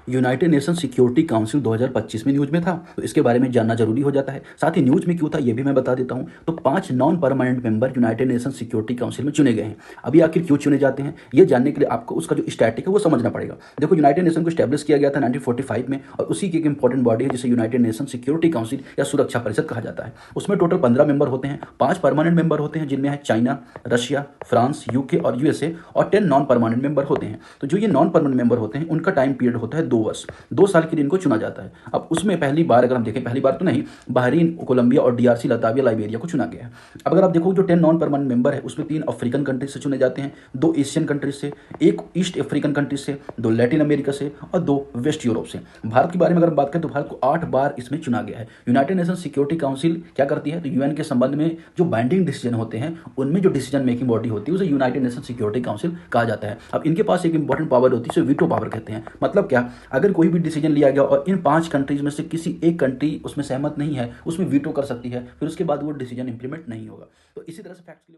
United nation security council 2025 में news में था, तो इसके बारे में जानना जरूरी हो जाता है। साथ ही न्यूज़ में क्यों था ये भी मैं बता देता हूँ। तो 5 non permanent member United nation security council में चुने गए हैं। अभी आखिर क्यों चुने जाते हैं ये जानने के लिए आपको उसका जो स्टैटिक है वो समझना पड़ेगा। देखो, यूनाइटेड नेशन को स्टैब्लिश किया गया था 1945 में, और उसी की एक इंपॉर्टेंट बॉडी है जिसे यूनाइटेड नेशन सिक्योरिटी काउंसिल या सुरक्षा परिषद कहा जाता है। उसमें टोटल 15 मेंबर होते हैं। 5 परमानेंट मेंबर होते हैं जिनमें है चाइना, रशिया, फ्रांस, यूके और यूएसए, और 10 नॉन परमानेंट मेंबर होते हैं। तो जो ये नॉन परमानेंट मेंबर होते हैं उनका टाइम पीरियड होता है 2 वर्ष। 2 साल के लिए इनको चुना जाता है। अब उसमें पहली बार अगर हम देखें, पहली बार तो नहीं, बहरीन, कोलंबिया और डीआरसी, लताविया, लाइबेरिया को चुना गया है। अब अगर आप देखो जो 10 नॉन परमानेंट मेंबर है उसमें 3 अफ्रीकन कंट्रीज से चुने जाते हैं, 2 एशियन कंट्रीज से, 1 ईस्ट अफ्रीकन कंट्रीज से, 2 लैटिन अमेरिका से और 2 वेस्ट यूरोप से। भारत के बारे में अगर बात करें तो भारत को 8 बार इसमें चुना गया है। यूनाइटेड नेशन सिक्योरिटी काउंसिल क्या करती है, तो यूएन के संबंध में जो बाइंडिंग डिसीजन होते हैं उनमें जो डिसीजन मेकिंग बॉडी होती है उसे यूनाइटेड नेशन सिक्योरिटी काउंसिल कहा जाता है। अब इनके पास एक इंपॉर्टेंट पावर होती है जिसे वीटो पावर कहते हैं। मतलब क्या, अगर कोई भी डिसीजन लिया गया और इन 5 कंट्रीज में से किसी एक कंट्री उसमें सहमत नहीं है, उसमें वीटो कर सकती है, फिर उसके बाद वो डिसीजन इंप्लीमेंट नहीं होगा। तो इसी तरह से फैक्ट्स